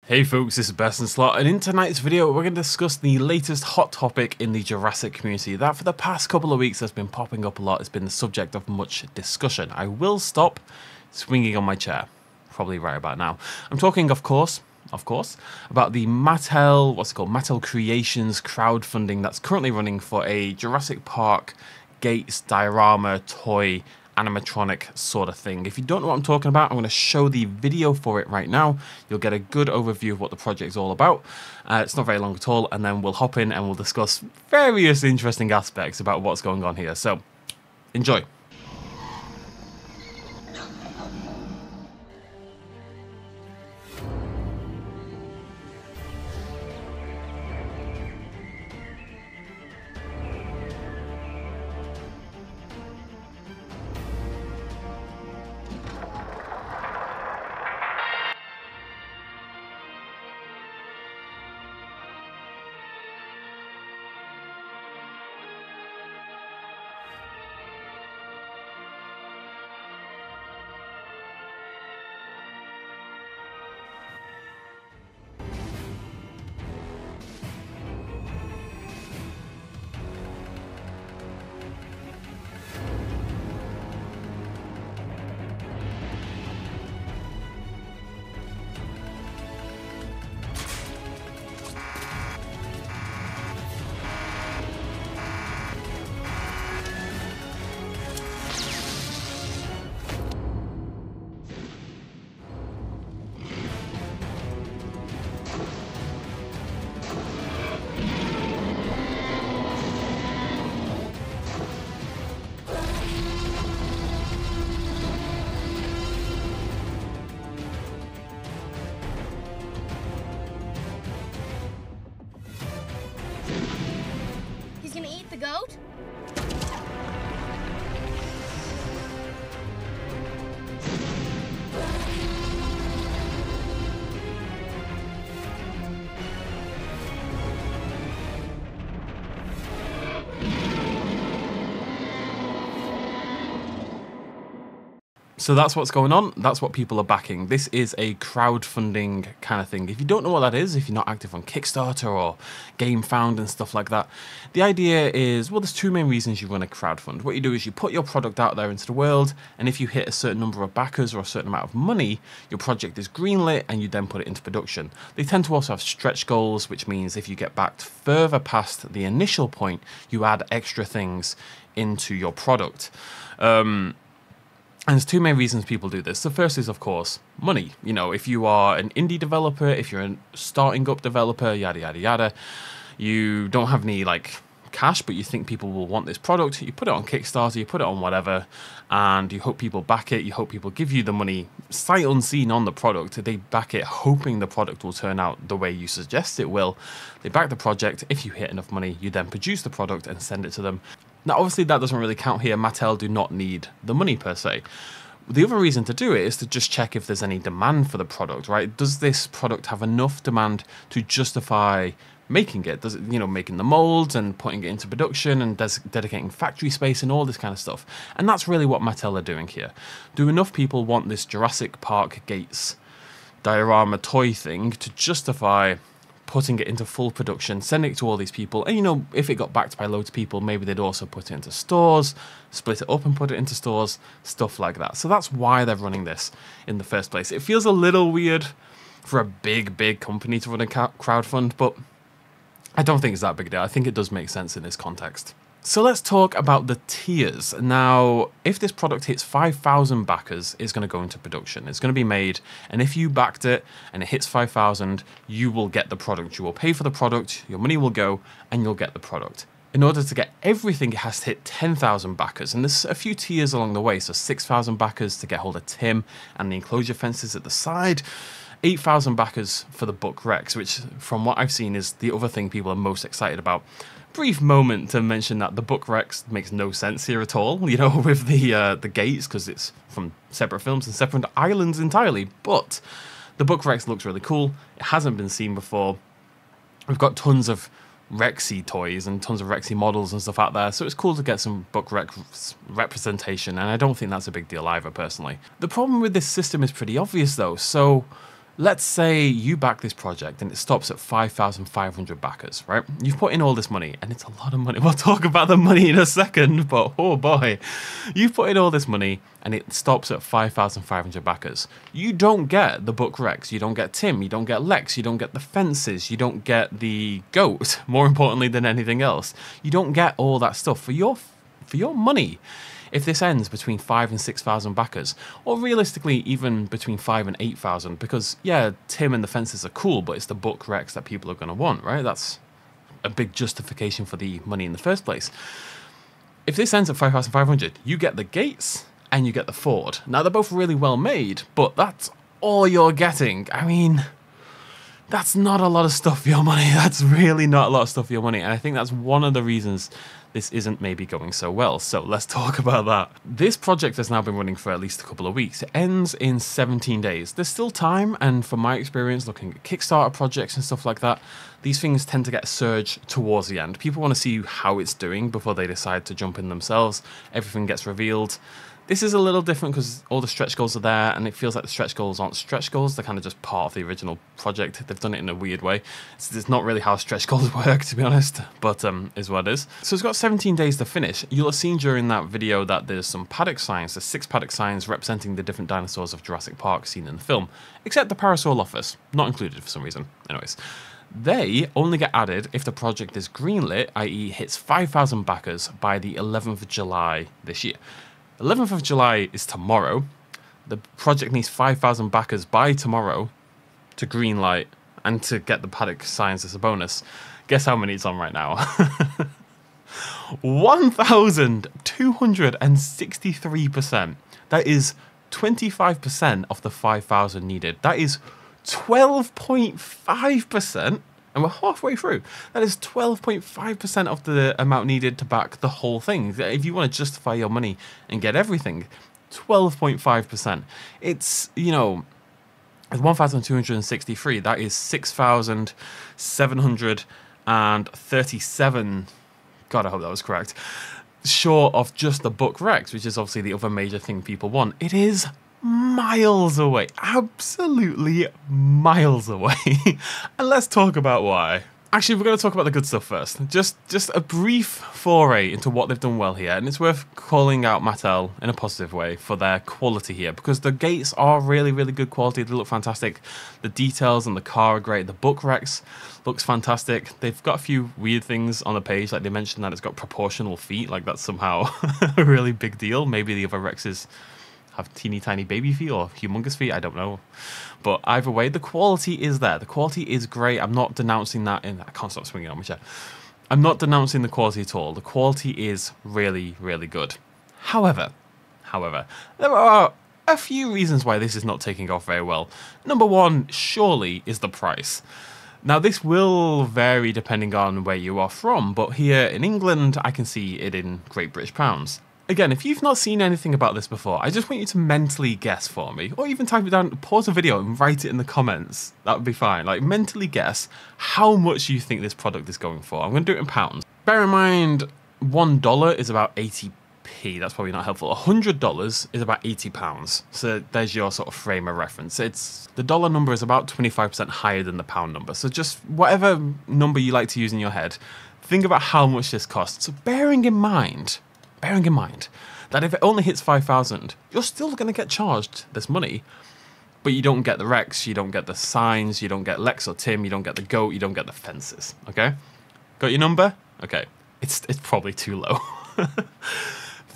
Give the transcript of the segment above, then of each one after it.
Hey folks, this is Best in Slot, and in tonight's video we're going to discuss the latest hot topic in the Jurassic community that for the past couple of weeks has been popping up a lot, has been the subject of much discussion. I will stop swinging on my chair, probably right about now. I'm talking, of course, about the Mattel, Mattel Creations crowdfunding that's currently running for a Jurassic Park Gates diorama toy animatronic sort of thing. If you don't know what I'm talking about, I'm going to show the video for it right now. You'll get a good overview of what the project is all about. It's not very long at all, and then we'll hop in and we'll discuss various interesting aspects about what's going on here. So, enjoy. He's gonna eat the goat? So that's what's going on, that's what people are backing. This is a crowdfunding kind of thing. If you don't know what that is, if you're not active on Kickstarter or GameFound and stuff like that, the idea is, well, there's two main reasons you run a crowdfund. What you do is you put your product out there into the world, and if you hit a certain number of backers or a certain amount of money, your project is greenlit and you then put it into production. They tend to also have stretch goals, which means if you get backed further past the initial point, you add extra things into your product. And there's two main reasons people do this. The first is, of course, money. You know, if you are an indie developer, if you're a starting up developer, yada, yada, yada, you don't have any, cash, but you think people will want this product, you put it on Kickstarter, you put it on whatever, and you hope people back it, you hope people give you the money, sight unseen on the product. They back it hoping the product will turn out the way you suggest it will. They back the project. If you hit enough money, you then produce the product and send it to them. Now, obviously, that doesn't really count here. Mattel do not need the money per se. The other reason to do it is to just check if there's any demand for the product, right? Does this product have enough demand to justify making it? Does it, making the molds and putting it into production and dedicating factory space and all this kind of stuff? And that's really what Mattel are doing here. Do enough people want this Jurassic Park Gates diorama toy thing to justify putting it into full production, sending it to all these people, and if it got backed by loads of people, maybe they'd also put it into stores, split it up and put it into stores, stuff like that. So that's why they're running this in the first place. It feels a little weird for a big company to run a crowdfund, but I don't think it's that big a deal. I think it does make sense in this context. So let's talk about the tiers. Now, if this product hits 5,000 backers, it's going to go into production. It's going to be made, and if you backed it and it hits 5,000, you will get the product. You will pay for the product, your money will go, and you'll get the product. In order to get everything, it has to hit 10,000 backers, and there's a few tiers along the way. So 6,000 backers to get hold of Tim and the enclosure fences at the side. 8,000 backers for the Book Rex, which from what I've seen is the other thing people are most excited about. Brief moment to mention that the Book Rex makes no sense here at all, with the gates, because it's from separate films and separate islands entirely. But the Book Rex looks really cool. It hasn't been seen before. We've got tons of Rexy toys and tons of Rexy models and stuff out there, so it's cool to get some Book Rex representation, and I don't think that's a big deal either, personally. The problem with this system is pretty obvious, though. So Let's say you back this project and it stops at 5,500 backers, right? You've put in all this money, and it's a lot of money. We'll talk about the money in a second, but oh boy. You've put in all this money and it stops at 5,500 backers. You don't get the Book Rex, you don't get Tim, you don't get Lex, you don't get the fences, you don't get the goat, more importantly than anything else. You don't get all that stuff for your money. If this ends between 5,000 and 6,000 backers, or realistically even between 5,000 and 8,000, because yeah, Tim and the fences are cool, but it's the Book Rex that people are going to want, right? That's a big justification for the money in the first place. If this ends at 5,500, you get the gates and you get the Ford. Now they're both really well made, but that's all you're getting. I mean, that's not a lot of stuff for your money. That's really not a lot of stuff for your money. And I think that's one of the reasons this isn't maybe going so well. So let's talk about that. This project has now been running for at least a couple of weeks. It ends in 17 days. There's still time, and from my experience looking at Kickstarter projects and stuff like that, these things tend to get a surge towards the end. People want to see how it's doing before they decide to jump in themselves. Everything gets revealed. This is a little different because all the stretch goals are there, and it feels like the stretch goals aren't stretch goals. They're kind of just part of the original project. They've done it in a weird way. It's not really how stretch goals work, to be honest, but is what it is. So it's got 17 days to finish. You'll have seen during that video that there's some paddock signs. There's 6 paddock signs representing the different dinosaurs of Jurassic Park seen in the film, except the Parasaurolophus, not included for some reason. Anyways. They only get added if the project is greenlit, i.e. hits 5,000 backers by the 11th of July this year. 11th of July is tomorrow. The project needs 5,000 backers by tomorrow to greenlight and to get the paddock signs as a bonus. Guess how many it's on right now? 1,263%. That is 25% of the 5,000 needed. That is 12.5%. And we're halfway through. That is 12.5% of the amount needed to back the whole thing. If you want to justify your money and get everything, 12.5%. It's, you know, 1,263. That is 6,737. God, I hope that was correct. Short of just the Book Rex, which is obviously the other major thing people want. It is miles away, absolutely miles away. And let's talk about why. Actually, we're going to talk about the good stuff first. Just a brief foray into what they've done well here, and it's worth calling out Mattel in a positive way for their quality here, because the gates are really, really good quality. They look fantastic. The details and the car are great. The Book Rex looks fantastic. They've got a few weird things on the page, like they mentioned that it's got proportional feet, like that's somehow a really big deal. Maybe the other Rexes have teeny tiny baby feet or humongous feet, I don't know. But either way, the quality is there. The quality is great. I'm not denouncing that. I can't stop swinging on my chair. I'm not denouncing the quality at all. The quality is really, really good. However, there are a few reasons why this is not taking off very well. Number one, surely, is the price. Now, this will vary depending on where you are from, but here in England, I can see it in Great British pounds. Again, if you've not seen anything about this before, I just want you to mentally guess for me, or even type it down, pause the video and write it in the comments. That would be fine. Like, mentally guess how much you think this product is going for. I'm going to do it in pounds. Bear in mind, $1 is about 80p. That's probably not helpful. $100 is about 80 pounds. So there's your sort of frame of reference. The dollar number is about 25% higher than the pound number. So just whatever number you like to use in your head, think about how much this costs. So bearing in mind that if it only hits 5,000, you're still going to get charged this money, but you don't get the Rex, you don't get the signs, you don't get Lex or Tim, you don't get the goat, you don't get the fences, okay? Got your number? Okay, it's probably too low.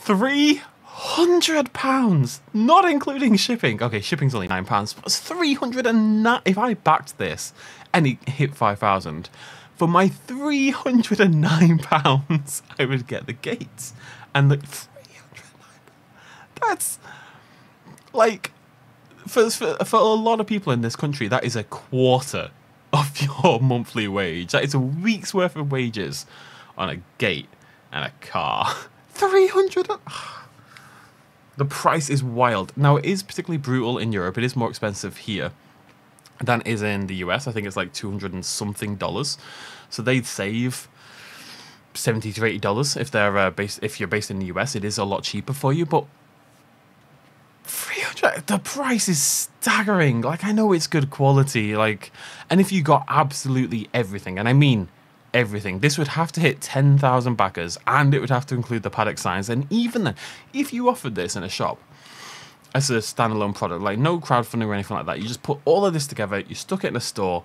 £300, not including shipping. Okay, shipping's only £9, but it's 309. If I backed this and it hit 5,000, for my £309, I would get the gates. And the 309, that's like, for a lot of people in this country, that is a quarter of your monthly wage. That is a week's worth of wages on a gate and a car. 300. The price is wild. Now, it is particularly brutal in Europe. It is more expensive here than it is in the US. I think it's like $200 and something. So they'd save $70 to $80 if they're if you're based in the US. It is a lot cheaper for you, but $300. The price is staggering. Like, I know it's good quality, like, and if you got absolutely everything, and I mean everything, this would have to hit 10,000 backers, and it would have to include the paddock signs. And even then, if you offered this in a shop as a standalone product, like no crowdfunding or anything like that, you just put all of this together, you stuck it in a store,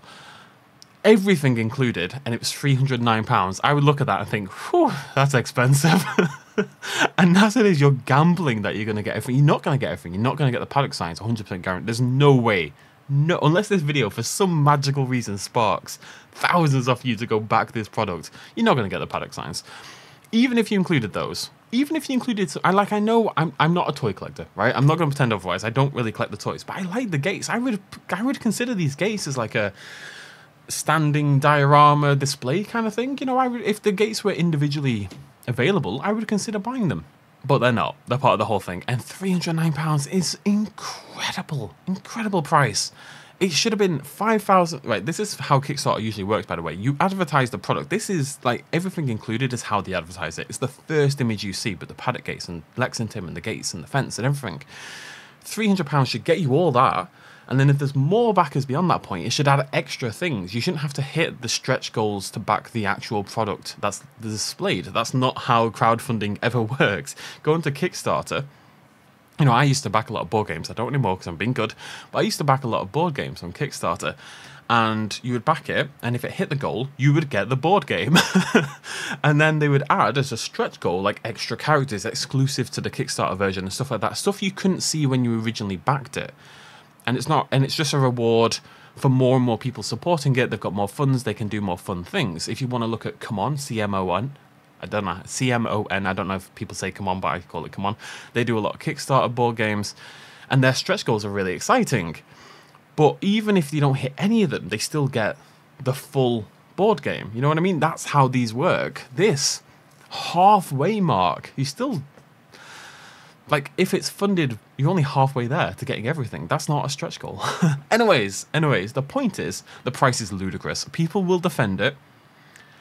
everything included, and it was £309, I would look at that and think, whew, that's expensive. And as it is, you're gambling that you're going to get everything. You're not going to get everything. You're not going to get the paddock signs 100% guaranteed. There's no way. No, unless this video, for some magical reason, sparks thousands of you to go back this product, you're not going to get the paddock signs. Even if you included those. Even if you included... I know I'm not a toy collector, right? I'm not going to pretend otherwise. I don't really collect the toys. But I like the gates. I would consider these gates as like a standing diorama display kind of thing. You know, if the gates were individually available, I would consider buying them. But they're not. They're part of the whole thing. And £309 is incredible. Incredible price. It should have been 5,000. Right, this is how Kickstarter usually works, by the way. You advertise the product. This is, like, everything included is how they advertise it. It's the first image you see, but the paddock gates and Lexington and the gates and the fence and everything. £300 should get you all that. And then if there's more backers beyond that point, it should add extra things. You shouldn't have to hit the stretch goals to back the actual product that's displayed. That's not how crowdfunding ever works. Going to Kickstarter, you know, I used to back a lot of board games. I don't anymore because I'm being good. But I used to back a lot of board games on Kickstarter. And you would back it, and if it hit the goal, you would get the board game. And then they would add as a stretch goal, like extra characters exclusive to the Kickstarter version and stuff like that. Stuff you couldn't see when you originally backed it. And it's just a reward for more and more people supporting it. They've got more funds, they can do more fun things. If you want to look at Come On, CMON, I don't know, CMON, I don't know if people say Come On, but I call it Come On. They do a lot of Kickstarter board games, and their stretch goals are really exciting. But even if you don't hit any of them, they still get the full board game. You know what I mean? That's how these work. This halfway mark, you still... Like, if it's funded, you're only halfway there to getting everything. That's not a stretch goal. Anyways, the point is, the price is ludicrous. People will defend it.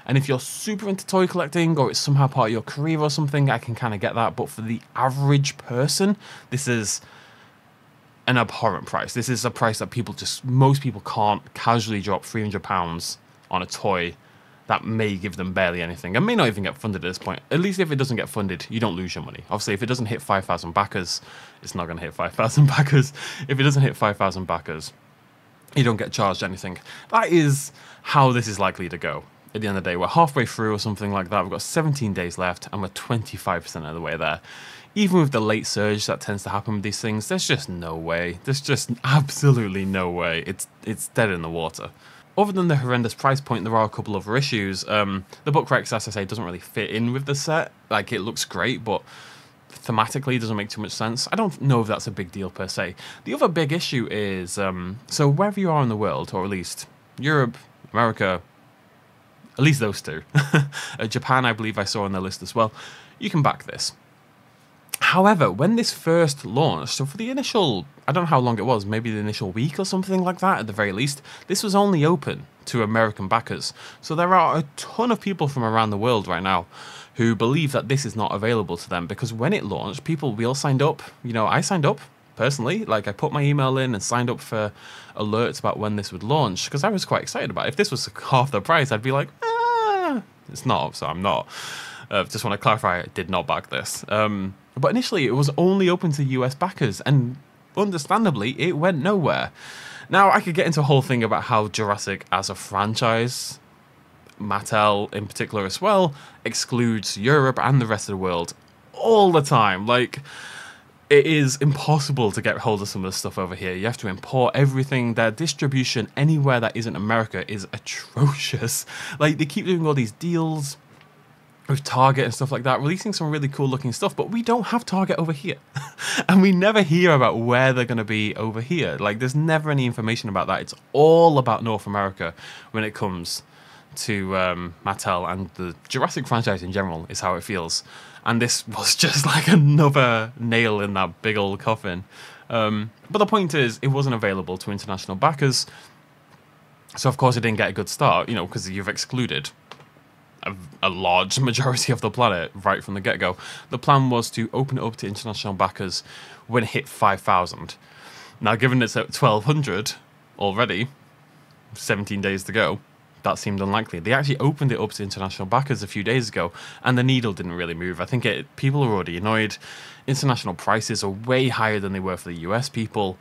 And if you're super into toy collecting, or it's somehow part of your career or something, I can kind of get that. But for the average person, this is an abhorrent price. This is a price that most people can't casually drop £300 on a toy that may give them barely anything and may not even get funded at this point. At least if it doesn't get funded, you don't lose your money. Obviously, if it doesn't hit 5,000 backers, it's not going to hit 5,000 backers. If it doesn't hit 5,000 backers, you don't get charged anything. That is how this is likely to go. At the end of the day, we're halfway through or something like that. We've got 17 days left and we're 25% of the way there. Even with the late surge that tends to happen with these things, there's just no way. There's just absolutely no way. It's dead in the water. Other than the horrendous price point, there are a couple other issues. The book Rex, as I say, doesn't really fit in with the set. Like, it looks great, but thematically doesn't make too much sense. I don't know if that's a big deal per se. The other big issue is, so wherever you are in the world, or at least Europe, America, at least those two, Japan I believe I saw on the list as well, you can back this. However, when this first launched, so for the initial, I don't know how long it was, maybe the initial week or something like that at the very least, this was only open to American backers. So there are a ton of people from around the world right now who believe that this is not available to them, because when it launched, we all signed up. You know, I signed up personally. Like, I put my email in and signed up for alerts about when this would launch, because I was quite excited about it. If this was half the price, I'd be like, it's not, so I'm not. Just want to clarify, I did not back this. But initially, it was only open to US backers, and understandably, it went nowhere. Now, I could get into a whole thing about how Jurassic as a franchise, Mattel in particular as well, excludes Europe and the rest of the world all the time. Like, it is impossible to get hold of some of the stuff over here. You have to import everything. Their distribution anywhere that isn't America is atrocious. Like, they keep doing all these deals with Target and stuff like that, releasing some really cool looking stuff, but we don't have Target over here. And we never hear about where they're going to be over here. Like, there's never any information about that. It's all about North America when it comes to Mattel, and the Jurassic franchise in general is how it feels. And this was just like another nail in that big old coffin. But the point is, it wasn't available to international backers. So of course it didn't get a good start, you know, because you've excluded a large majority of the planet right from the get-go. The plan was to open it up to international backers when it hit 5,000. Now, given it's at 1,200 already, 17 days to go, that seemed unlikely. They actually opened it up to international backers a few days ago, and the needle didn't really move. I think people are already annoyed. International prices are way higher than they were for the US people.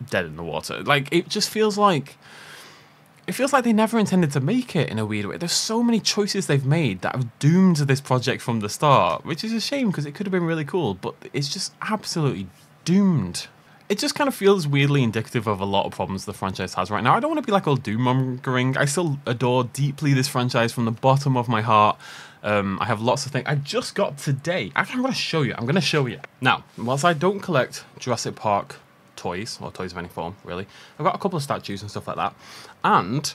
Dead in the water. Like, it just feels like... It feels like they never intended to make it in a weird way. There's so many choices they've made that have doomed this project from the start, which is a shame because it could have been really cool, but it's just absolutely doomed. It just kind of feels weirdly indicative of a lot of problems the franchise has right now. I don't want to be like all doom-mongering. I still adore deeply this franchise from the bottom of my heart. I have lots of things. I just got today. I'm going to show you. I'm going to show you. Now, whilst I don't collect Jurassic Park toys, or toys of any form, really, I've got a couple of statues and stuff like that. And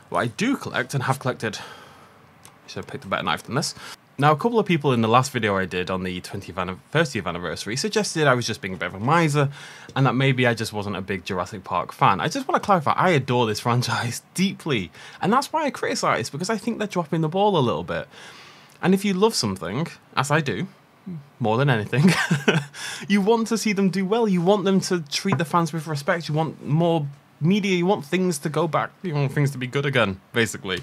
what I do collect, and have collected... I should have picked a better knife than this. Now, a couple of people in the last video I did on the 30th anniversary suggested I was just being a bit of a miser and that maybe I just wasn't a big Jurassic Park fan. I just want to clarify, I adore this franchise deeply, and that's why I criticise, because I think they're dropping the ball a little bit. And if you love something, as I do, more than anything, you want to see them do well, you want them to treat the fans with respect, you want more media, you want things to go back, you want things to be good again, basically.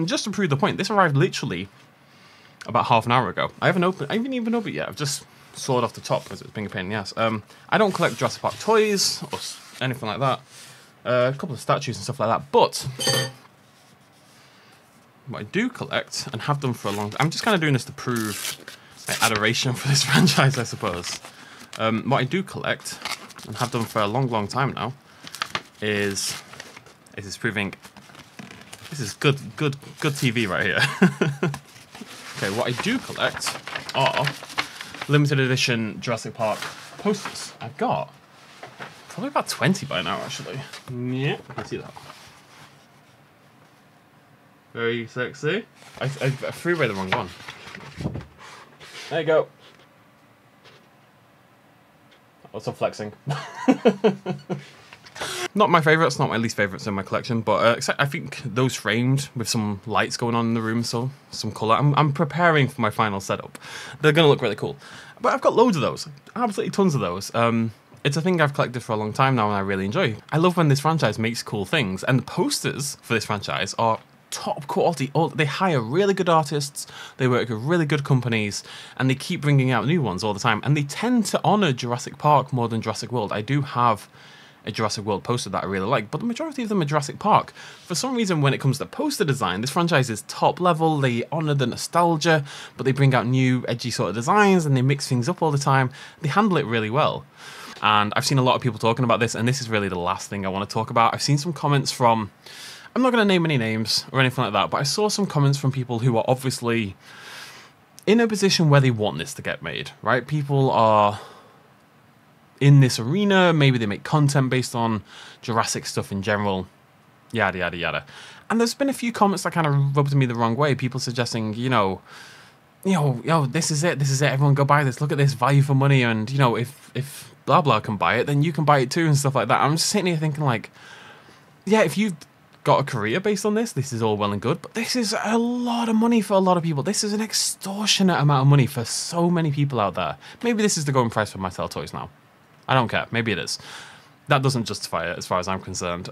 Just to prove the point, this arrived literally about half an hour ago. I haven't even opened it yet. I've just sawed off the top because it's being a pain in the ass. I don't collect Jurassic Park toys or anything like that. A couple of statues and stuff like that. But what I do collect and have done for a long time, I'm just kind of doing this to prove my adoration for this franchise, I suppose. What I do collect and have done for a long, long time now is proving this is good TV right here. Okay, what I do collect are limited edition Jurassic Park posters. I've got probably about 20 by now, actually. Yeah, I can see that. Very sexy. I threw away the wrong one. There you go. Lots of flexing. Not my favourites, not my least favourites in my collection, but I think those framed with some lights going on in the room, so some colour. I'm preparing for my final setup. They're going to look really cool. But I've got loads of those, absolutely tons of those. It's a thing I've collected for a long time now and I really enjoy. I love when this franchise makes cool things, and the posters for this franchise are top quality. They hire really good artists, they work with really good companies, and they keep bringing out new ones all the time. And they tend to honour Jurassic Park more than Jurassic World. I do have a Jurassic World poster that I really like, but the majority of them are Jurassic Park. For some reason, when it comes to poster design, this franchise is top level. They honour the nostalgia, but they bring out new edgy sort of designs and they mix things up all the time. They handle it really well. And I've seen a lot of people talking about this, and this is really the last thing I want to talk about. I've seen some comments from, I'm not going to name any names or anything like that, but I saw some comments from people who are obviously in a position where they want this to get made, right? People are in this arena, maybe they make content based on Jurassic stuff in general, yada, yada, yada. And there's been a few comments that kind of rubbed me the wrong way. People suggesting, yo, this is it, everyone go buy this, look at this, value for money, and, if blah, blah can buy it, then you can buy it too, and stuff like that. I'm just sitting here thinking, like, yeah, if you've got a career based on this is all well and good, but this is a lot of money for a lot of people. This is an extortionate amount of money for so many people out there. Maybe this is the going price for Mattel toys now. I don't care. Maybe it is. That doesn't justify it as far as I'm concerned.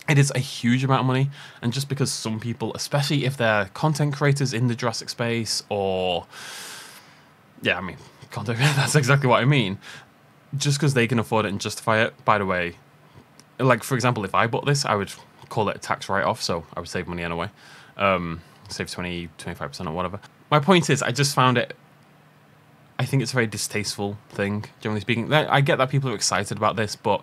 It is a huge amount of money, and just because some people, especially if they're content creators in the Jurassic space, or yeah, I mean, content, that's exactly what I mean. Just because they can afford it and justify it, by the way, like for example, if I bought this, I would call it a tax write-off, so I would save money anyway. Save 20-25% or whatever. My point is, I just found it, I think it's a very distasteful thing, generally speaking. I get that people are excited about this, but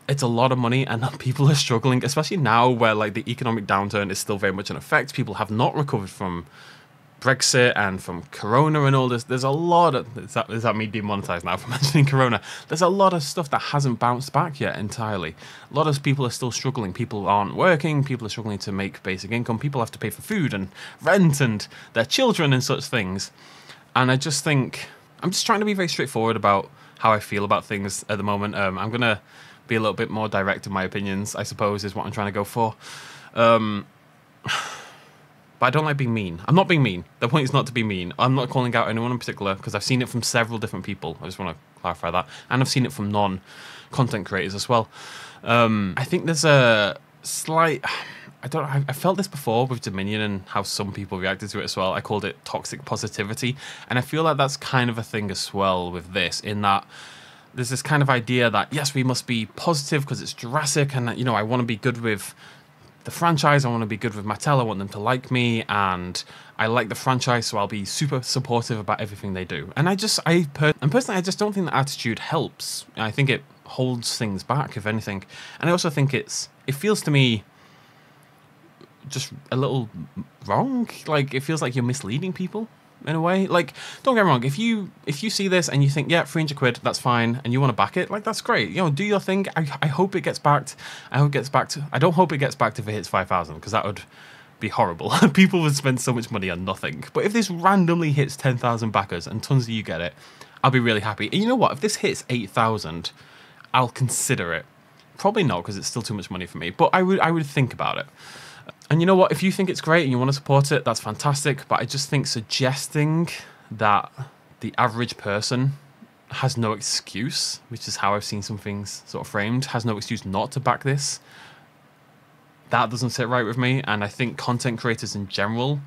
it's a lot of money and people are struggling, especially now where like the economic downturn is still very much in effect. People have not recovered from Brexit and from Corona and all this. There's a lot of... Is that me demonetized now for mentioning Corona? There's a lot of stuff that hasn't bounced back yet entirely. A lot of people are still struggling. People aren't working. People are struggling to make basic income. People have to pay for food and rent and their children and such things. And I just think... I'm just trying to be very straightforward about how I feel about things at the moment. I'm going to be a little bit more direct in my opinions, I suppose, is what I'm trying to go for. But I don't like being mean. I'm not being mean. The point is not to be mean. I'm not calling out anyone in particular because I've seen it from several different people. I just want to clarify that. And I've seen it from non-content creators as well. I think there's a slight... I felt this before with Dominion and how some people reacted to it as well. I called it toxic positivity. And I feel like that's kind of a thing as well with this, in that there's this kind of idea that, yes, we must be positive because it's Jurassic and, you know, I want to be good with the franchise, I want to be good with Mattel, I want them to like me, and I like the franchise, so I'll be super supportive about everything they do. And personally, I just don't think that attitude helps. I think it holds things back, if anything. And I also think it feels to me just a little wrong. Like, it feels like you're misleading people in a way. Like, don't get me wrong, if you see this and you think, yeah, 300 quid, that's fine, and you want to back it, like, that's great. You know, do your thing. I hope it gets backed. I don't hope it gets backed if it hits 5,000, because that would be horrible. People would spend so much money on nothing. But if this randomly hits 10,000 backers and tons of you get it, I'll be really happy. And you know what? If this hits 8,000, I'll consider it. Probably not, because it's still too much money for me, but I would think about it. And you know what, if you think it's great and you want to support it, that's fantastic, but I just think suggesting that the average person has no excuse, which is how I've seen some things sort of framed, has no excuse not to back this, that doesn't sit right with me. And I think content creators in general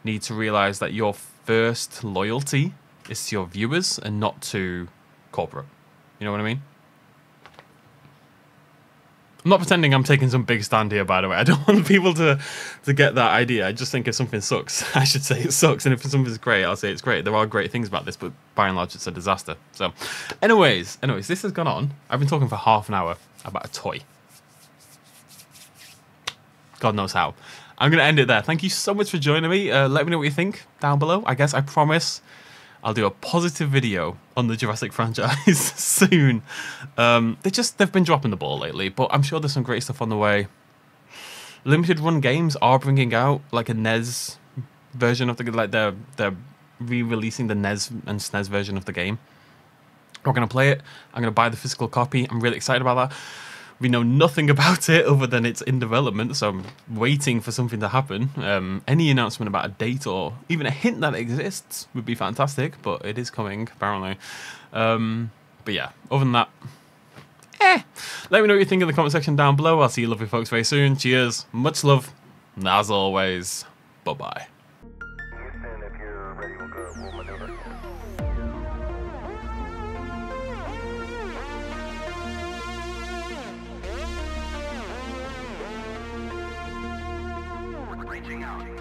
need to realise that your first loyalty is to your viewers and not to corporate. You know what I mean? I'm not pretending I'm taking some big stand here, by the way. I don't want people to get that idea. I just think if something sucks, I should say it sucks. And if something's great, I'll say it's great. There are great things about this, but by and large, it's a disaster. So anyways, this has gone on. I've been talking for half an hour about a toy. God knows how. I'm going to end it there. Thank you so much for joining me. Let me know what you think down below. I guess I promise I'll do a positive video on the Jurassic franchise soon. They've been dropping the ball lately, but I'm sure there's some great stuff on the way. Limited run games are bringing out like a NES version of the, like they're re-releasing the NES and SNES version of the game. We're gonna play it. I'm gonna buy the physical copy. I'm really excited about that. We know nothing about it other than it's in development, so I'm waiting for something to happen. Any announcement about a date or even a hint that it exists would be fantastic, but it is coming, apparently. But yeah, other than that, let me know what you think in the comment section down below. I'll see you lovely folks very soon. Cheers, much love, and as always, bye-bye. Reaching out.